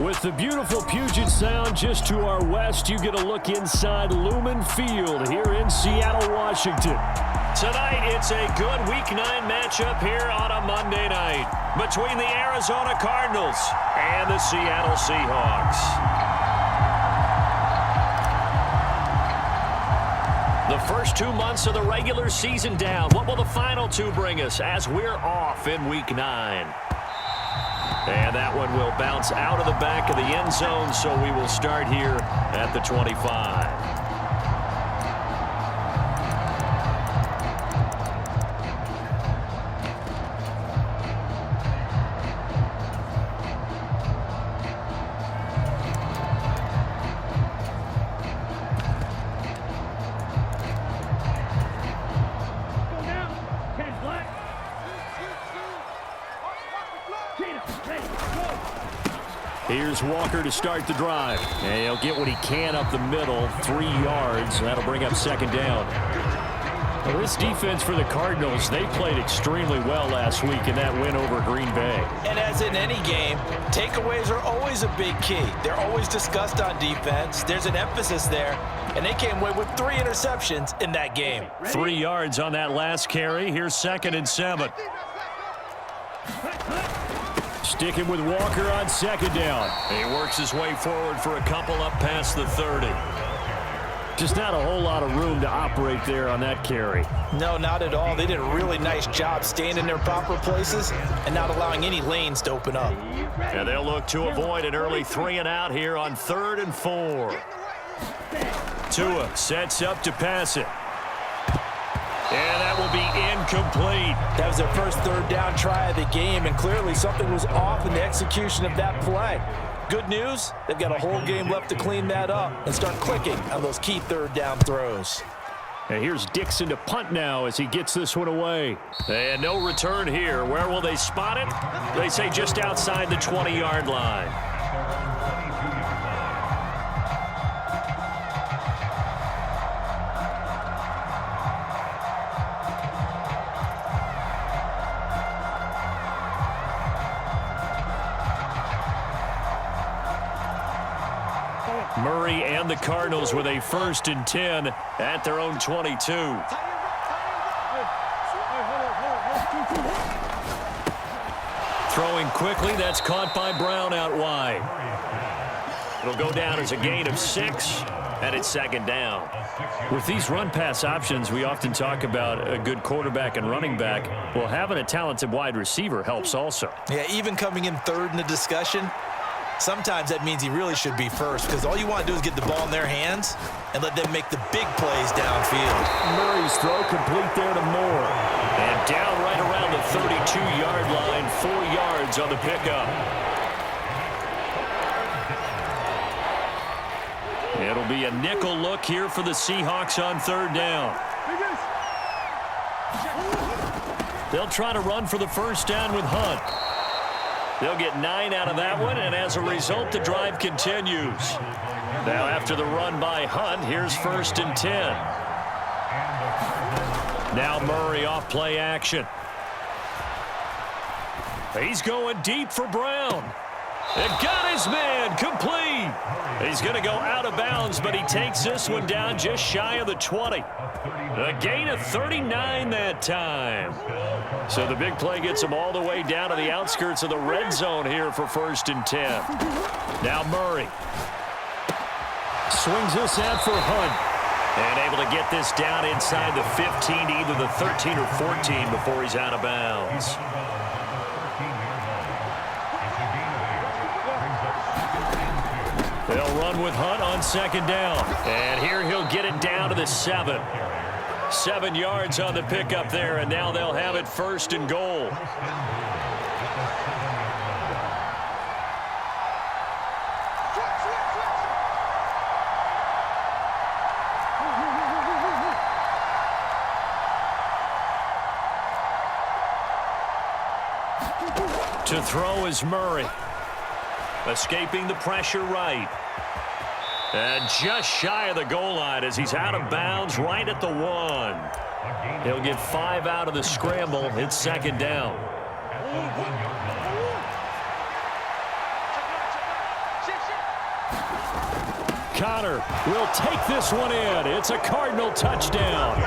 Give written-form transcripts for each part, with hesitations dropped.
With the beautiful Puget Sound just to our west, you get a look inside Lumen Field here in Seattle, Washington. Tonight, it's a good Week 9 matchup here on a Monday night between the Arizona Cardinals and the Seattle Seahawks. The first 2 months of the regular season down. What will the final two bring us as we're off in Week 9? And that one will bounce out of the back of the end zone, so we will start here at the 25. Here's Walker to start the drive. And he'll get what he can up the middle, 3 yards. That'll bring up second down. Well, this defense for the Cardinals, they played extremely well last week in that win over Green Bay. And as in any game, takeaways are always a big key. They're always discussed on defense. There's an emphasis there. And they came away with 3 interceptions in that game. 3 yards on that last carry. Here's 2nd and 7. Sticking with Walker on second down. He works his way forward for a couple up past the 30. Just not a whole lot of room to operate there on that carry. No, not at all. They did a really nice job staying in their proper places and not allowing any lanes to open up. And they'll look to avoid an early 3 and out here on 3rd and 4. Tua sets up to pass it. And that will be incomplete. That was their first 3rd down try of the game, and clearly something was off in the execution of that play. Good news, they've got a whole game left to clean that up and start clicking on those key 3rd down throws. And here's Dixon to punt now as he gets this one away. And no return here. Where will they spot it? They say just outside the 20-yard line. Murray and the Cardinals with a 1st and 10 at their own 22. Throwing quickly, that's caught by Brown out wide. It'll go down as a gain of 6, and it's 2nd down. With these run-pass options, we often talk about a good quarterback and running back. Well, having a talented wide receiver helps also. Yeah, even coming in 3rd in the discussion, sometimes that means he really should be first, because all you want to do is get the ball in their hands and let them make the big plays downfield. Murray's throw complete there to Moore. And down right around the 32-yard line, 4 yards on the pickup. It'll be a nickel look here for the Seahawks on 3rd down. They'll try to run for the 1st down with Hunt. They'll get 9 out of that one, and as a result, the drive continues. Now, after the run by Hunt, here's 1st and 10. Now Murray off play action. He's going deep for Brown. And got his man complete. He's going to go out of bounds, but he takes this one down just shy of the 20. A gain of 39 that time. So the big play gets him all the way down to the outskirts of the red zone here for 1st and 10. Now Murray swings this out for Hunt. And able to get this down inside the 15 to either the 13 or 14 before he's out of bounds. They'll run with Hunt on 2nd down. And here he'll get it down to the 7. 7 yards on the pickup there, and now they'll have it 1st and goal. To throw is Murray. Escaping the pressure right. And just shy of the goal line as he's out of bounds right at the 1. He'll get 5 out of the scramble. It's 2nd down. Connor will take this one in. It's a Cardinal touchdown.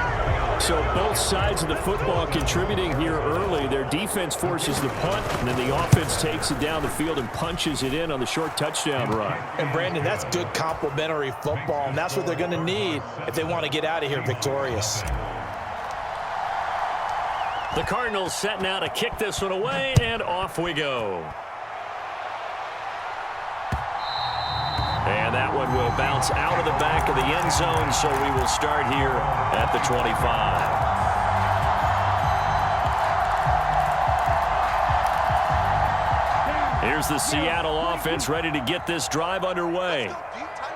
So both sides of the football contributing here early. Their defense forces the punt, and then the offense takes it down the field and punches it in on the short touchdown run. And, Brandon, that's good complementary football, and that's what they're going to need if they want to get out of here victorious. The Cardinals set now to kick this one away, and off we go. And that one will bounce out of the back of the end zone, so we will start here at the 25. Here's the Seattle offense ready to get this drive underway.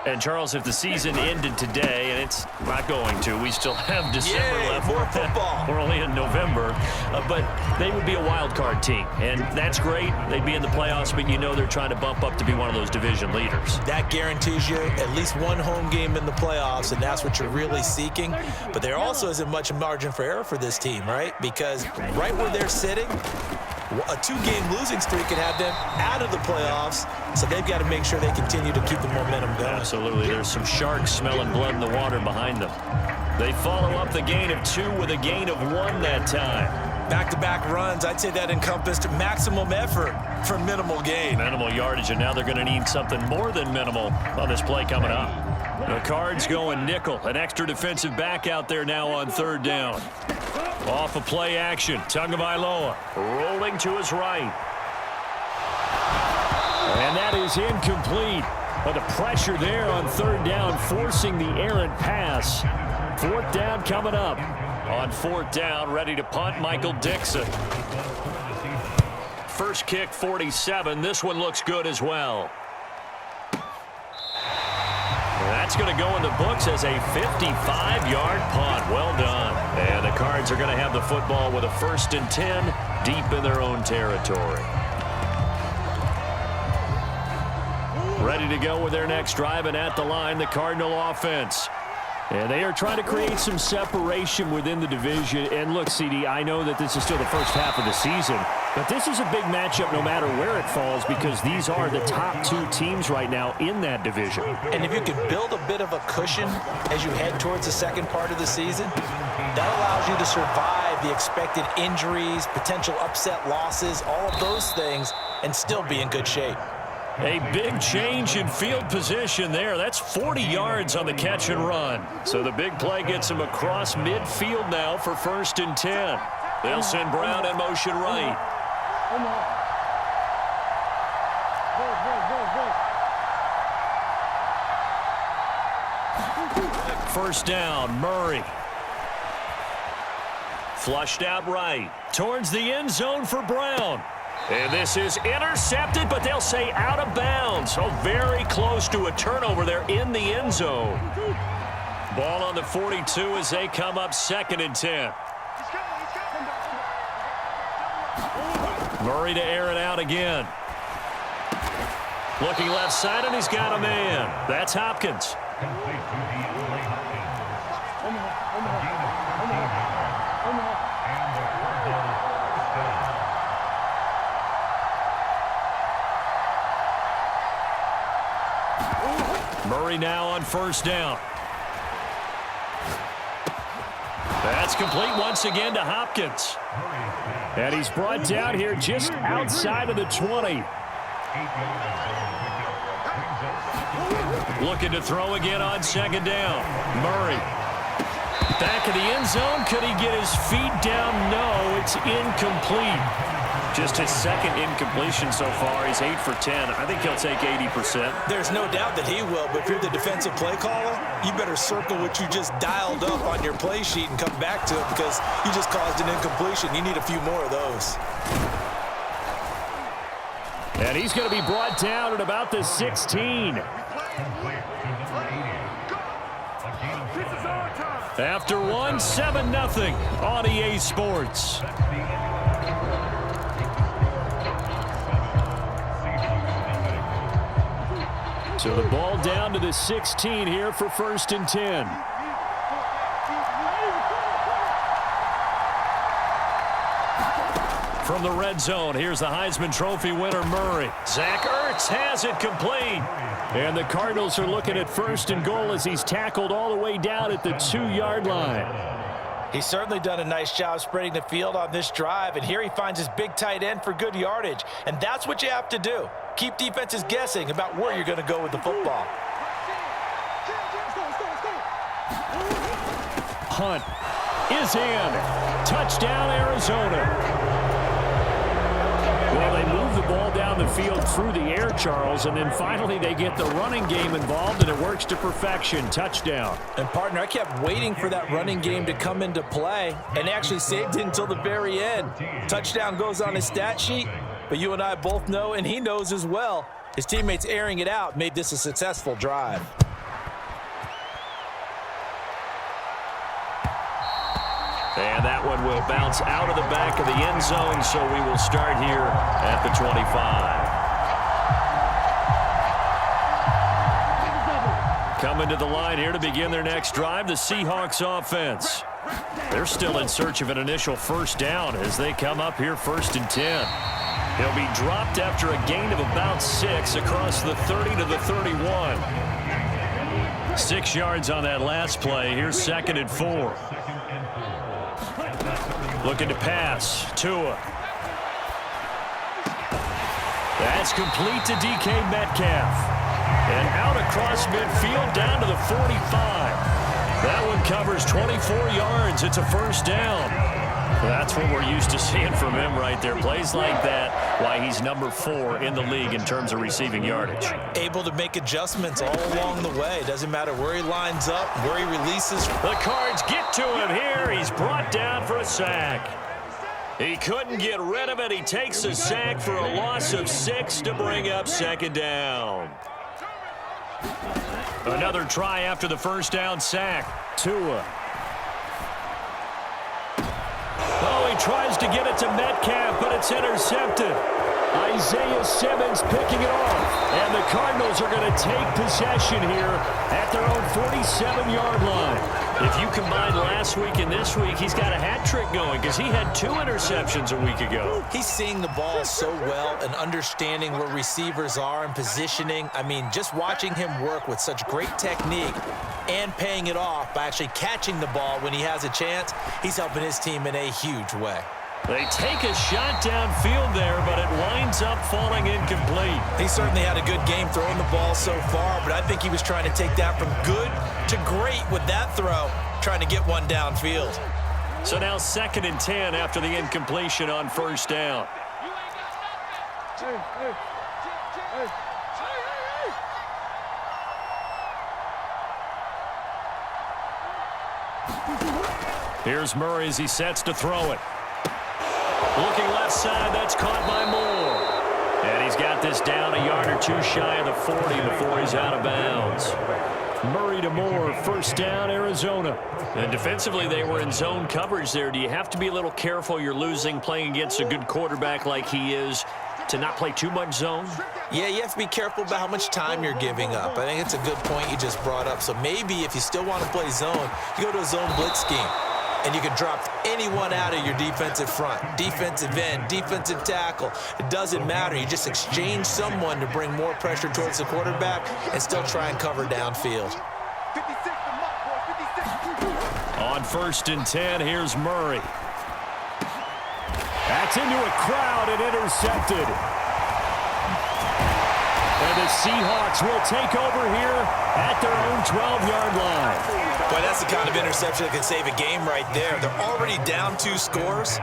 And, Charles, if the season ended today, and it's not going to, we still have December left. More football. We're only in November. But they would be a wild card team, and that's great. They'd be in the playoffs, but you know they're trying to bump up to be one of those division leaders. That guarantees you at least one home game in the playoffs, and that's what you're really seeking. But there also isn't much margin for error for this team, right? Because right where they're sitting, a two-game losing streak can have them out of the playoffs, so they've got to make sure they continue to keep the momentum going. Absolutely. There's some sharks smelling blood in the water behind them. They follow up the gain of 2 with a gain of 1 that time. Back-to-back runs, I'd say that encompassed maximum effort for minimal gain. Minimal yardage, and now they're going to need something more than minimal on this play coming up. The Cards going nickel. An extra defensive back out there now on 3rd down. Off of play action, Tagovailoa rolling to his right. And that is incomplete. But the pressure there on 3rd down, forcing the errant pass. 4th down coming up. On 4th down, ready to punt, Michael Dixon. First kick, 47. This one looks good as well. That's going to go in the books as a 55-yard punt. Well done. And the Cards are going to have the football with a 1st and 10 deep in their own territory. Ready to go with their next drive, and at the line, the Cardinal offense. And they are trying to create some separation within the division. And look, CD, I know that this is still the first half of the season, but this is a big matchup no matter where it falls, because these are the top 2 teams right now in that division. And if you can build a bit of a cushion as you head towards the second part of the season, that allows you to survive the expected injuries, potential upset losses, all of those things, and still be in good shape. A big change in field position there. That's 40 yards on the catch and run. So the big play gets him across midfield now for 1st and 10. They'll send Brown in motion right. First down, Murray. Flushed out right. Towards the end zone for Brown. And this is intercepted, but they'll say out of bounds. So very close to a turnover there in the end zone. Ball on the 42 as they come up 2nd and 10. Murray to air it out again. Looking left side, and he's got a man. That's Hopkins. Murray now on 1st down. That's complete once again to Hopkins. And he's brought down here just outside of the 20. Looking to throw again on 2nd down. Murray. Back of the end zone. Could he get his feet down? No, it's incomplete. Just his 2nd incompletion so far. He's 8 for 10. I think he'll take 80%. There's no doubt that he will, but if you're the defensive play caller, you better circle what you just dialed up on your play sheet and come back to it, because you just caused an incompletion. You need a few more of those. And he's going to be brought down at about the 16. After 1, 7-0 on EA Sports. So the ball down to the 16 here for 1st and 10. From the red zone, here's the Heisman Trophy winner, Murray. Zach Ertz has it complete. And the Cardinals are looking at first and goal as he's tackled all the way down at the 2-yard line. He's certainly done a nice job spreading the field on this drive, and here he finds his big tight end for good yardage. And that's what you have to do. Keep defenses guessing about where you're going to go with the football. Hunt is in. Touchdown, Arizona. Well, they move the ball down the field through the air, Charles, and then finally they get the running game involved, and it works to perfection. Touchdown. And, partner, I kept waiting for that running game to come into play and actually saved it until the very end. Touchdown goes on his stat sheet, but you and I both know, and he knows as well, his teammates airing it out made this a successful drive. And that one will bounce out of the back of the end zone, so we will start here at the 25. Coming to the line here to begin their next drive, the Seahawks offense. They're still in search of an initial first down as they come up here 1st and 10. He'll be dropped after a gain of about 6 across the 30 to the 31. 6 yards on that last play. Here's 2nd and 4. Looking to pass. Tua. That's complete to DK Metcalf. And out across midfield down to the 45. That one covers 24 yards. It's a first down. That's what we're used to seeing from him right there. Plays like that, why he's number 4 in the league in terms of receiving yardage. Able to make adjustments all along the way. Doesn't matter where he lines up, where he releases. The Cards get to him here. He's brought down for a sack. He couldn't get rid of it. He takes a sack for a loss of 6 to bring up 2nd down. Another try after the first down sack. Tua. Oh, he tries to get it to Metcalf, but it's intercepted. Isaiah Simmons picking it off. And the Cardinals are going to take possession here at their own 47-yard line. If you combine last week and this week, he's got a hat trick going because he had 2 interceptions a week ago. He's seeing the ball so well and understanding where receivers are and positioning. I mean, just watching him work with such great technique and paying it off by actually catching the ball when he has a chance, he's helping his team in a huge way. They take a shot downfield there, but it winds up falling incomplete. He certainly had a good game throwing the ball so far, but I think he was trying to take that from good to great with that throw, trying to get one downfield. So now 2nd and 10 after the incompletion on first down. Here's Murray as he sets to throw it. Looking left side, that's caught by Moore. And he's got this down a yard or 2 shy of the 40 before he's out of bounds. Murray to Moore, first down, Arizona. And defensively, they were in zone coverage there. Do you have to be a little careful? You're losing, playing against a good quarterback like he is, to not play too much zone? Yeah, you have to be careful about how much time you're giving up. I think it's a good point you just brought up. So maybe if you still want to play zone, you go to a zone blitz scheme. And you can drop anyone out of your defensive front, defensive end, defensive tackle. It doesn't matter. You just exchange someone to bring more pressure towards the quarterback and still try and cover downfield. On 1st and 10, here's Murray. That's into a crowd and intercepted. And the Seahawks will take over here at their own 12-yard line. Boy, that's the kind of interception that can save a game right there. They're already down 2 scores.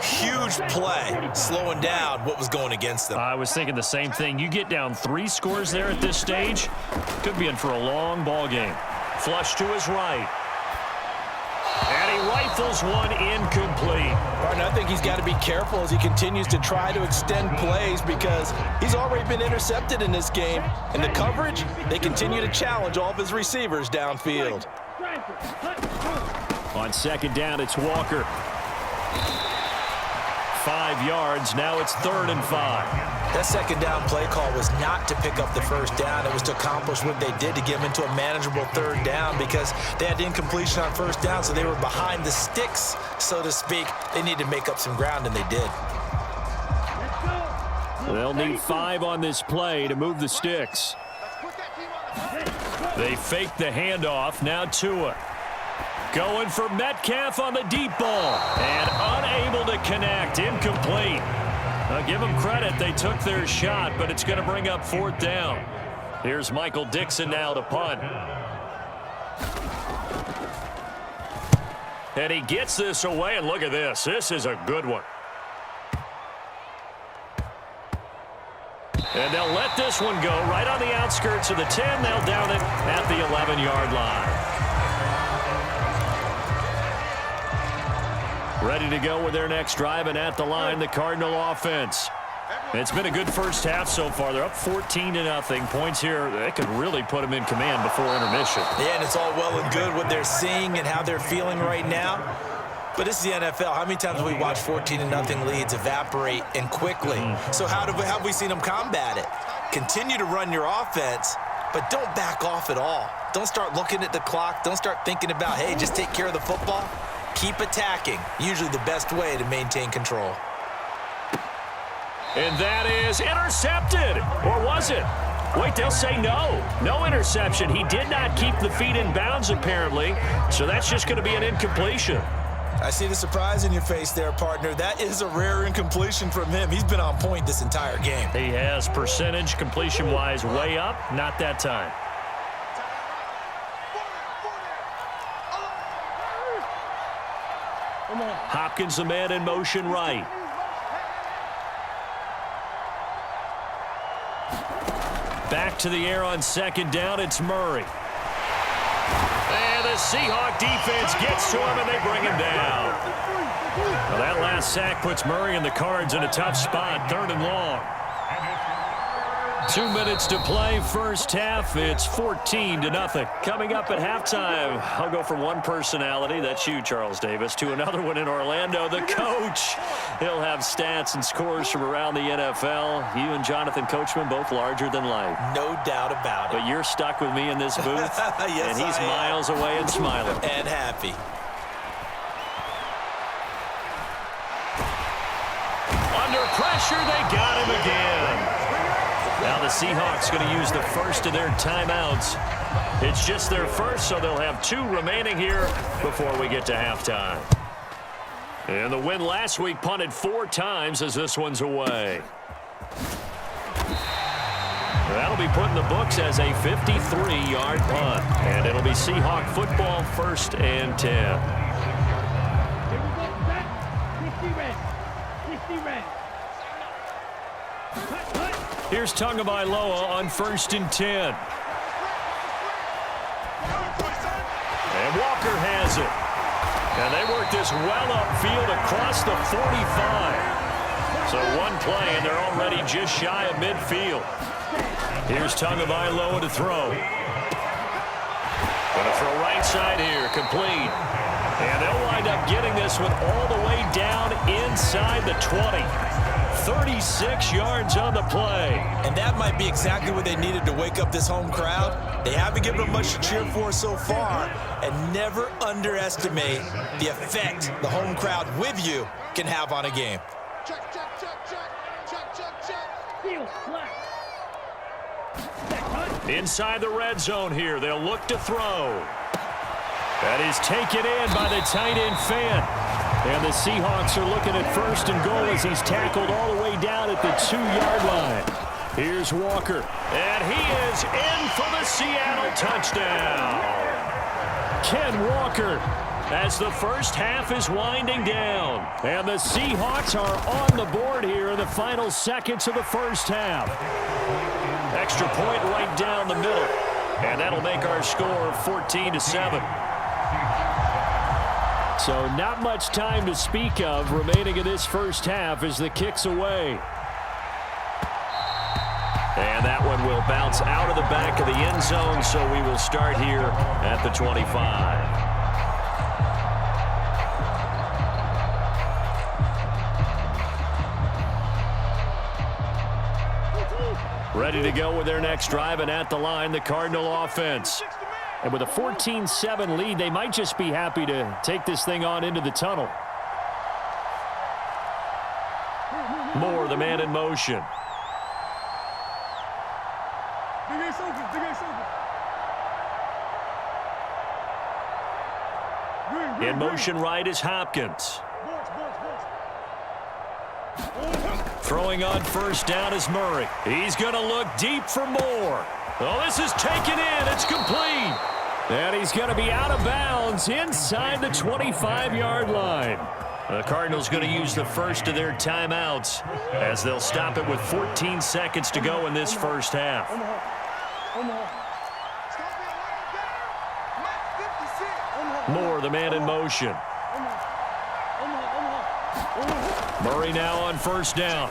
Huge play, slowing down what was going against them. I was thinking the same thing. You get down 3 scores there at this stage, could be in for a long ball game. Flush to his right. And he rifles one incomplete. Partner, I think he's got to be careful as he continues to try to extend plays because he's already been intercepted in this game. And the coverage, they continue to challenge all of his receivers downfield. On 2nd down, it's Walker. 5 yards. Now it's 3rd and 5. That 2nd down play call was not to pick up the first down. It was to accomplish what they did to get them into a manageable 3rd down because they had incompletion on first down, so they were behind the sticks, so to speak. They needed to make up some ground, and they did. They'll need 5 on this play to move the sticks. They fake the handoff. Now Tua. Going for Metcalf on the deep ball. And unable to connect. Incomplete. I'll give them credit. They took their shot, but it's going to bring up 4th down. Here's Michael Dixon now to punt. And he gets this away, and look at this. This is a good one. And they'll let this one go right on the outskirts of the 10. They'll down it at the 11-yard line. Ready to go with their next drive, and at the line, the Cardinal offense. It's been a good first half so far. They're up 14-0. Points here, they could really put them in command before intermission. Yeah, and it's all well and good what they're seeing and how they're feeling right now. But this is the NFL. How many times have we watched 14-0 leads evaporate and quickly? So how have we seen them combat it? Continue to run your offense, but don't back off at all. Don't start looking at the clock. Don't start thinking about, hey, just take care of the football. Keep attacking. Usually the best way to maintain control. And that is intercepted. Or was it? Wait, they'll say no. No interception. He did not keep the feet in bounds, apparently. So that's just going to be an incompletion. I see the surprise in your face there, partner. That is a rare incompletion from him. He's been on point this entire game. He has percentage completion-wise way up. Not that time. Hopkins, the man in motion right. Back to the air on 2nd down. It's Murray. And the Seahawk defense gets to him, and they bring him down. Well, that last sack puts Murray and the Cards in a tough spot. 3rd and long. 2 minutes to play, first half. It's 14-0. Coming up at halftime, I'll go from one personality, that's you, Charles Davis, to another one in Orlando, the coach. He'll have stats and scores from around the NFL. You and Jonathan Coachman, both larger than life. No doubt about it. But you're stuck with me in this booth, yes, and he's miles away and smiling. And happy. Under pressure, they got him again. Now the Seahawks going to use the first of their timeouts. It's just their first, so they'll have 2 remaining here before we get to halftime. And the win last week punted 4 times as this one's away. That'll be put in the books as a 53-yard punt. And it'll be Seahawk football, 1st and 10. Here's Tagovailoa on 1st and 10. And Walker has it. And they work this well upfield across the 45. So one play, and they're already just shy of midfield. Here's Tagovailoa to throw. Going to throw right side here, complete. And they'll wind up getting this one all the way down inside the 20. 36 yards on the play. And that might be exactly what they needed to wake up this home crowd. They haven't given them much to cheer for so far. And never underestimate the effect the home crowd with you can have on a game. Check, check, check, check. Check, check, check. Field flat. Inside the red zone here. They'll look to throw. That is taken in by the tight end Fant. And the Seahawks are looking at 1st and goal as he's tackled all the way down at the 2-yard line. Here's Walker. And he is in for the Seattle touchdown. Ken Walker as the first half is winding down. And the Seahawks are on the board here in the final seconds of the first half. Extra point right down the middle. And that'll make our score 14-7. So not much time to speak of remaining in this first half as the kick's away. And that one will bounce out of the back of the end zone, so we will start here at the 25. Ready to go with their next drive, and at the line, the Cardinal offense. And with a 14-7 lead, they might just be happy to take this thing on into the tunnel. Moore, the man in motion. In motion right is Hopkins. Throwing on first down is Murray. He's going to look deep for more. Oh, this is taken in. It's complete. And he's going to be out of bounds inside the 25-yard line. The Cardinals going to use the first of their timeouts as they'll stop it with 14 seconds to go in this first half. Moore, the man in motion. Murray now on first down.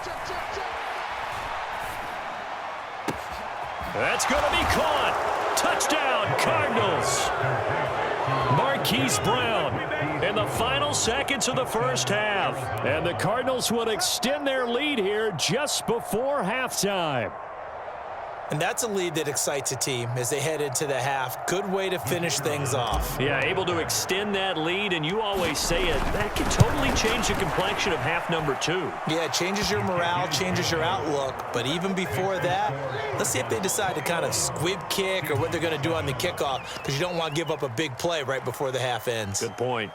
That's going to be caught. Touchdown, Cardinals. Marquise Brown in the final seconds of the first half. And the Cardinals would extend their lead here just before halftime. And that's a lead that excites a team as they head into the half. Good way to finish things off. Yeah, able to extend that lead, and you always say it, that can totally change the complexion of half number 2. Yeah, it changes your morale, changes your outlook. But even before that, let's see if they decide to kind of squib kick or what they're going to do on the kickoff, because you don't want to give up a big play right before the half ends. Good point.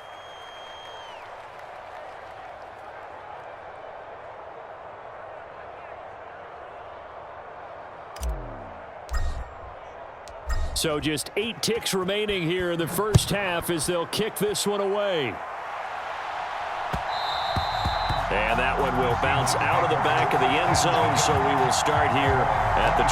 So just 8 ticks remaining here in the first half as they'll kick this one away. And that one will bounce out of the back of the end zone, so we will start here at the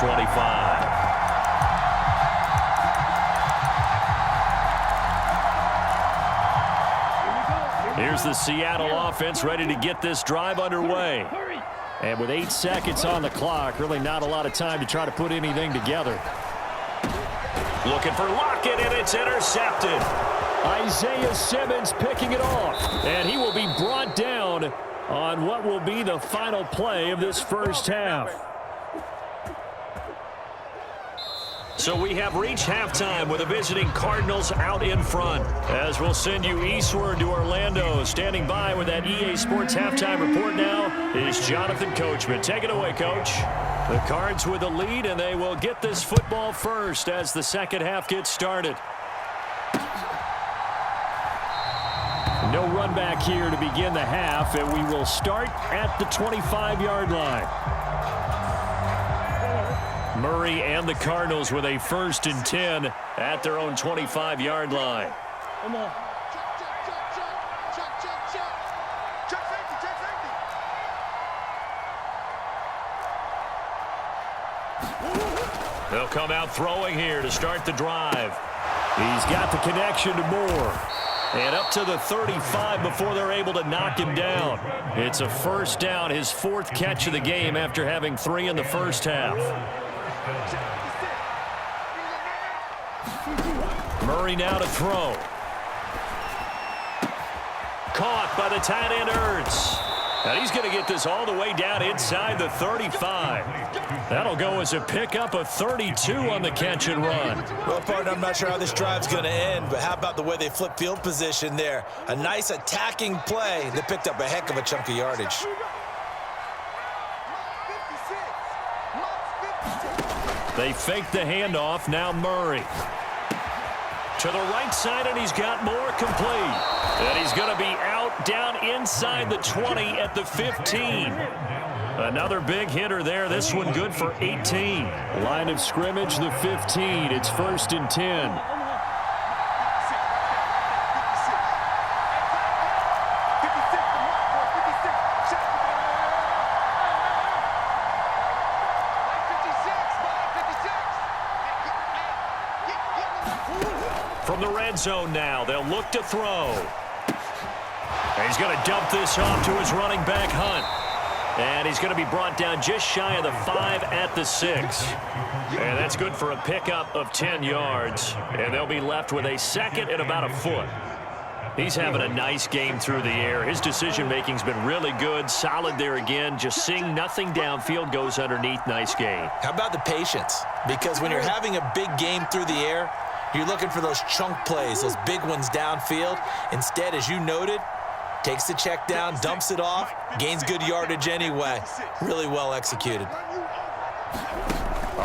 25. Here's the Seattle offense ready to get this drive underway. And with 8 seconds on the clock, really not a lot of time to try to put anything together. Looking for Lockett, and it's intercepted. Isaiah Simmons picking it off. And he will be brought down on what will be the final play of this first half. So we have reached halftime with the visiting Cardinals out in front. As we'll send you eastward to Orlando. Standing by with that EA Sports halftime report now is Jonathan Coachman. Take it away, Coach. The Cards with the lead, and they will get this football first as the second half gets started. No run back here to begin the half, and we will start at the 25-yard line. Murray and the Cardinals with a 1st and 10 at their own 25-yard line. They'll come out throwing here to start the drive. He's got the connection to Moore. And up to the 35 before they're able to knock him down. It's a first down, his 4th catch of the game after having 3 in the first half. Murray now to throw. Caught by the tight end Ertz. And he's going to get this all the way down inside the 35. That'll go as a pickup of 32 on the catch and run. Well, partner, I'm not sure how this drive's going to end, but how about the way they flip field position there? A nice attacking play that picked up a heck of a chunk of yardage. They fake the handoff. Now Murray. To the right side, and he's got more complete. And he's going to be out down inside the 20 at the 15. Another big hitter there. This one good for 18. Line of scrimmage, the 15. It's 1st and 10. From the red zone now, they'll look to throw. And he's going to dump this off to his running back, Hunt. And he's going to be brought down just shy of the 5 at the 6. And that's good for a pickup of 10 yards. And they'll be left with a 2nd and about a foot. He's having a nice game through the air. His decision-making's been really good, solid there again. Just seeing nothing downfield goes underneath. Nice game. How about the patience? Because when you're having a big game through the air, you're looking for those chunk plays, those big ones downfield. Instead, as you noted, takes the check down, dumps it off, gains good yardage anyway. Really well executed.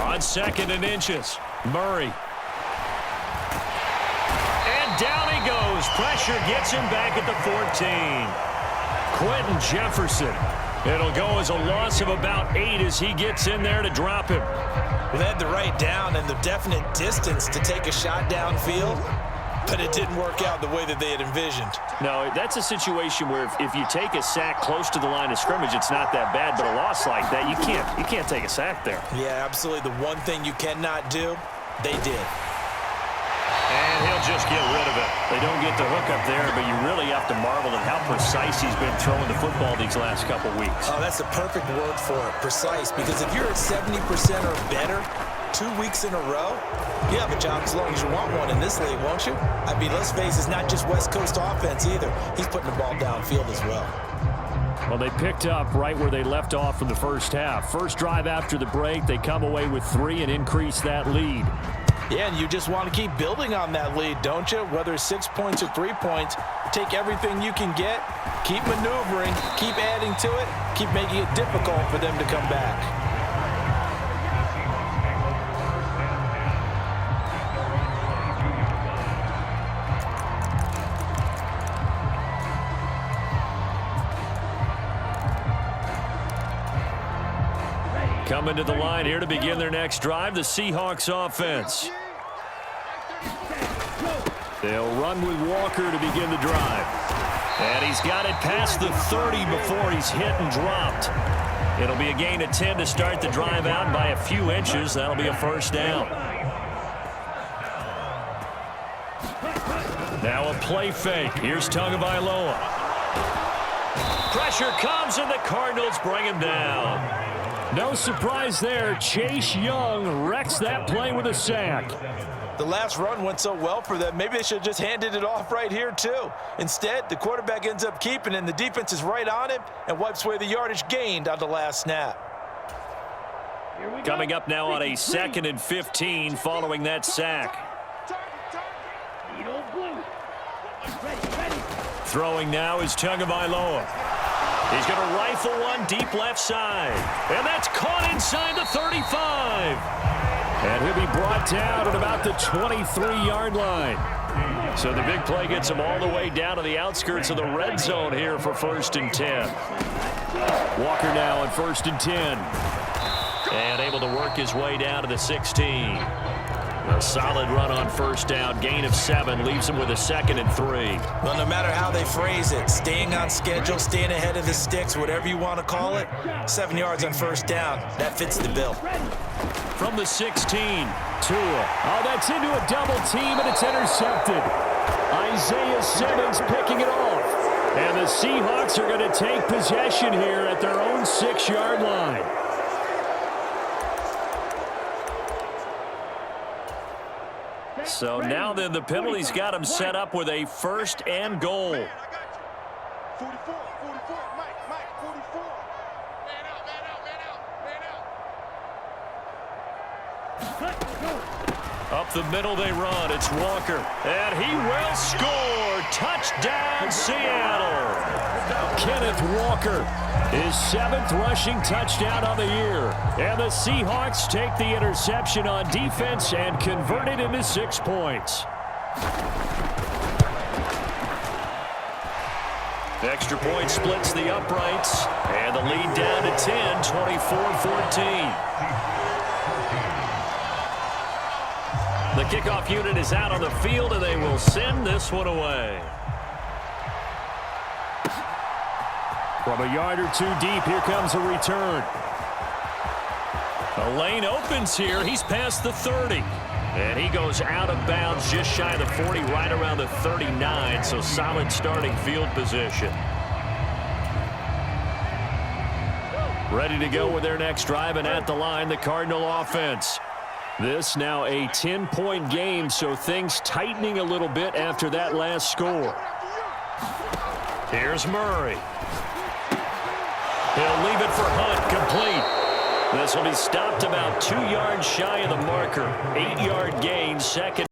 On 2nd and inches. Murray. And down he goes. Pressure gets him back at the 14. Quentin Jefferson. It'll go as a loss of about 8 as he gets in there to drop him. They had the right down and the definite distance to take a shot downfield, but it didn't work out the way that they had envisioned. No, that's a situation where if you take a sack close to the line of scrimmage, it's not that bad, but a loss like that, you can't take a sack there. Yeah, absolutely. The one thing you cannot do, they did. And he'll just get rid of it. They don't get the hook up there, but you really have to marvel at how precise he's been throwing the football these last couple weeks. Oh, that's the perfect word for it, precise, because if you're at 70% or better 2 weeks in a row, you have a job as long as you want one in this league, won't you? I mean, let's face it, it's not just West Coast offense either. He's putting the ball downfield as well. Well, they picked up right where they left off in the first half. First drive after the break, they come away with 3 and increase that lead. Yeah, and you just want to keep building on that lead, don't you? Whether it's 6 points or 3 points, take everything you can get, keep maneuvering, keep adding to it, keep making it difficult for them to come back. Coming to the line here to begin their next drive, the Seahawks offense. They'll run with Walker to begin the drive. And he's got it past the 30 before he's hit and dropped. It'll be a gain of 10 to start the drive out by a few inches. That'll be a first down. Now a play fake. Here's Tagovailoa. Pressure comes, and the Cardinals bring him down. No surprise there. Chase Young wrecks that play with a sack. The last run went so well for them, maybe they should have just handed it off right here, too. Instead, the quarterback ends up keeping it, and the defense is right on him and wipes away the yardage gained on the last snap. Coming up now on a 2nd and 15 following that sack. Throwing now is Tagovailoa. He's going to rifle one deep left side. And that's caught inside the 35. And he'll be brought down at about the 23-yard line. So the big play gets him all the way down to the outskirts of the red zone here for 1st and 10. Walker now on 1st and 10. And able to work his way down to the 16. A solid run on 1st down. Gain of 7 leaves him with a 2nd and 3. Well, no matter how they phrase it, staying on schedule, staying ahead of the sticks, whatever you want to call it, 7 yards on 1st down. That fits the bill. From the 16, Tua. Oh, that's into a double team, and it's intercepted. Isaiah Simmons picking it off. And the Seahawks are going to take possession here at their own 6-yard line. So now then the penalty's got him set up with a 1st and goal. 44, 44, Mike, 44. Man out. Up the middle they run. It's Walker. And he will score. Touchdown, Seattle. Kenneth Walker, his 7th rushing touchdown on the year. And the Seahawks take the interception on defense and convert it into 6 points. Extra point splits the uprights. And the lead down to 10, 24-14. The kickoff unit is out on the field, and they will send this one away. From a yard or 2 deep, here comes a return. The lane opens here. He's past the 30. And he goes out of bounds just shy of the 40, right around the 39. So solid starting field position. Ready to go with their next drive, and at the line, the Cardinal offense. This now a 10-point game, so things tightening a little bit after that last score. Here's Murray. He'll leave it for Hunt, complete. This will be stopped about 2 yards shy of the marker. 8-yard gain, 2nd.